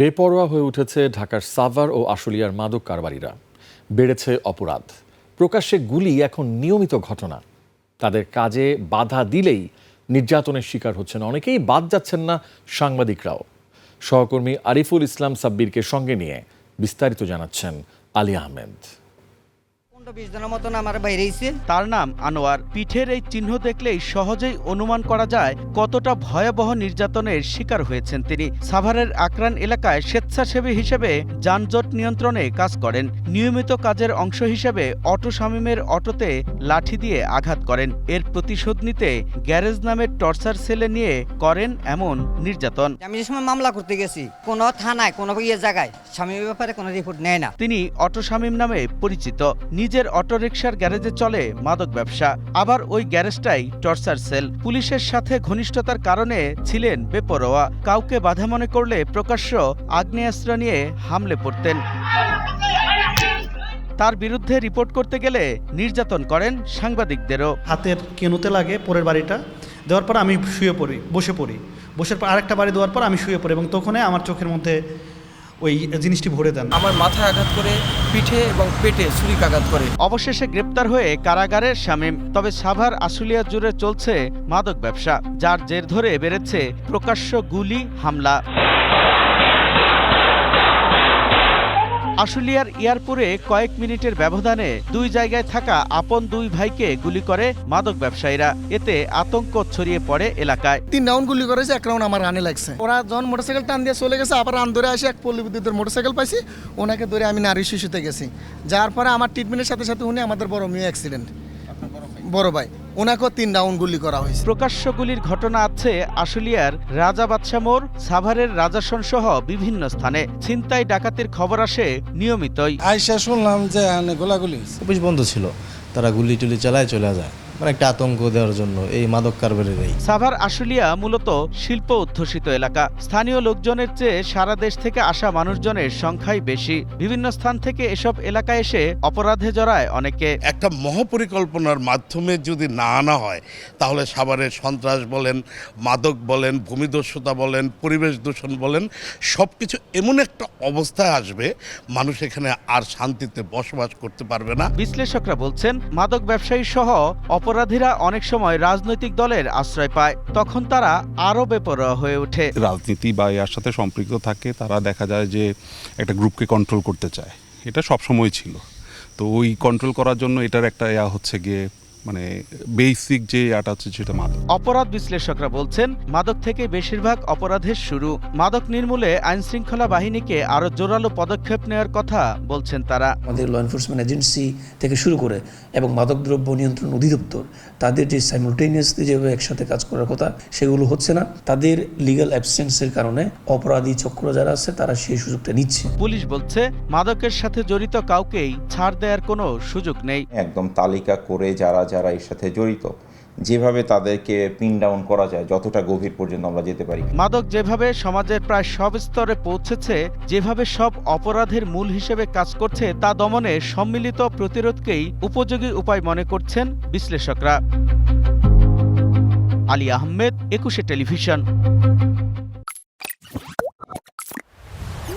বেপরোয়া হয়ে উঠেছে ঢাকার সাভার ও আশুলিয়ার মাদক কারবারিরা। বেড়েছে অপরাধ, প্রকাশ্যে গুলি এখন নিয়মিত ঘটনা। তাদের কাজে বাধা দিলেই নির্যাতনের শিকার হচ্ছেন অনেকেই, বাদ যাচ্ছেন না সাংবাদিকরাও। সহকর্মী আরিফুল ইসলাম সাব্বিরকে সঙ্গে নিয়ে বিস্তারিত জানাচ্ছেন আলী আহমেদ। তার নাম আনোয়ার। পিঠের এই চিহ্ন দেখলেই সহজেই অনুমান করা যায় কতটা ভয়াবহ নির্যাতনের শিকার হয়েছেন তিনি। সাভারের আকরান এলাকায় স্বেচ্ছাসেবী হিসেবে যানজট নিয়ন্ত্রণে কাজ করেন। নিয়মিত কাজের অংশ হিসেবে অটো শামীমের অটোতে লাঠি দিয়ে আঘাত করেন। এর প্রতিশোধ নিতে গ্যারেজ নামের টর্চার সেলে নিয়ে করেন এমন নির্যাতন। আমি যে সময় মামলা করতে গেছি, কোনো থানায় কোনো জায়গায় স্বামীর ব্যাপারে কোনো রিপোর্ট নেয় না। তিনি অটো শামীম নামে পরিচিত। নিজের অটোরিকশার গ্যারেজে চলে মাদক ব্যবসা, আবার ওই গ্যারেজটাই টর্চার সেল। পুলিশের সাথে ঘনিষ্ঠতার কারণে ছিলেন বেপরোয়া। কাউকে বাধা মনে করলে প্রকাশ্য আগ্নেয়াস্ত্র নিয়ে হামলে পড়তেন। তার বিরুদ্ধে রিপোর্ট করতে গেলে নির্যাতন করেন সাংবাদিকদেরও। হাতের কেনুতে লাগে পরের বাড়িটা দেওয়ার পর আমি বসে পড়ি। বসে পর আরেকটা বাড়ি দেওয়ার পর আমি শুয়ে পড়ি এবং তখনই আমার চোখের মধ্যে ওই জিনিসটি ভরে দেন। আমার মাথায় আঘাত করে, পিঠে এবং পেটে ছুরিকাঘাত করে। অবশেষে গ্রেপ্তার হয়ে কারাগারে শামীম। তবে সাভার আশুলিয়া জুড়ে চলছে মাদক ব্যবসা, যার জের ধরে বেড়েছে প্রকাশ্য গুলি হামলা। আশুলিয়ার ইয়ারপুরে কয়েক মিনিটের ব্যবধানে দুই জায়গায় থাকা আপন দুই ভাইকে গুলি করে মাদক ব্যবসায়ীরা। এতে আতঙ্ক ছড়িয়ে পড়ে এলাকায়। 3 রাউন্ড গুলি করেছে, 1 রাউন্ড আমার রানে লাগছে। ওরা যখন মোটরসাইকেল টান দিয়ে চলে গেছে, আবার রান ধরে আসে এক পল্লী বিদ্যুতের মোটরসাইকেল পাইছি, ওনাকে ধরে আমি নারী শিশুতে গেছি। যার পরে আমার ট্রিটমেন্টের সাথে সাথে উনি আমাদের বড় মেয়ে অ্যাক্সিডেন্ট, বড় ভাই, ওনাকেও 3 রাউন্ড গুলি করা হয়েছে। প্রকাশ্য গুলির ঘটনা আছে আশুলিয়ার রাজা বাদশা মোড়, সাভারের রাজাসন সহ বিভিন্ন স্থানে। ছিনতাই ডাকাতির খবর আসে নিয়মিতই। আইসা শুনলাম যে গোলাগুলি অফিস বন্ধ ছিল, তারা গুলি টুলি চালায় চলে যায়, মানে একটা আতঙ্ক দেওয়ার জন্য এই মাদক কারবারিরাই। সাভার আশুলিয়া মূলত শিল্প অধ্যুষিত এলাকা। স্থানীয় লোকজনের চেয়ে সারা দেশ থেকে আসা মানুষজনের সংখ্যাই বেশি। বিভিন্ন স্থান থেকে এসব এলাকায় এসে অপরাধে জড়ায় অনেকে। একটা মহাপরিকল্পনার মাধ্যমে যদি না আনা হয়, তাহলে সাভারের সন্ত্রাস বলেন, মাদক বলেন, ভূমিদস্যুতা বলেন, পরিবেশ দূষণ বলেন, সবকিছু এমন একটা অবস্থায় আসবে, মানুষ এখানে আর শান্তিতে বসবাস করতে পারবে না। বিশ্লেষকরা বলছেন, মাদক ব্যবসায়ী সহ অপরাধীরা অনেক সময় রাজনৈতিক দলের আশ্রয় পায়, তখন তারা আরও বেপরোয়া হয়ে ওঠে। রাজনীতি বা এর সাথে সম্পৃক্ত থাকে, তারা দেখা যায় যে একটা গ্রুপকে কন্ট্রোল করতে চায়। এটা সবসময় ছিল। তো ওই কন্ট্রোল করার জন্য এটার একটা হচ্ছে গিয়ে মানে বেসিক যে হচ্ছে সেটা মাদক। অপরাধ বিশ্লেষকরা বলছেন, মাদক থেকে বেশিরভাগ অপরাধের শুরু। মাদক নির্মূলে আইনশৃঙ্খলা বাহিনীকে আরো জোরালো পদক্ষেপ নেওয়ার কথা বলছেন তারা। আমাদের ল এনফোর্সমেন্ট এজেন্সি থেকে শুরু করে এবং মাদকদ্রব্য নিয়ন্ত্রণ অধিদপ্তর, তাদের যে সাইমultaneously যেভাবে একসাথে কাজ করার কথা, সেগুলো হচ্ছে না। তাদের লিগ্যাল অ্যাবসেন্সের কারণে অপরাধী চক্র যারা আছে তারা সেই সুযোগটা নিচ্ছে। পুলিশ বলছে, মাদকের সাথে জড়িত কাউকেই ছাড় দেওয়ার কোনো সুযোগ নেই। একদম তালিকা করে যারা এর সাথে জড়িত, যেভাবে তাদেরকে পিন ডাউন করা যায়, যতটা গভীর পর্যন্ত আমরা যেতে পারি। মাদক যেভাবে সমাজের প্রায় সব স্তরে পৌঁছেছে, যেভাবে সব অপরাধের মূল হিসেবে কাজ করছে, তা দমনে সম্মিলিত প্রতিরোধকেই উপযোগী উপায় মনে করছেন বিশ্লেষকরা। আলী আহমেদ, 21 টেলিভিশন।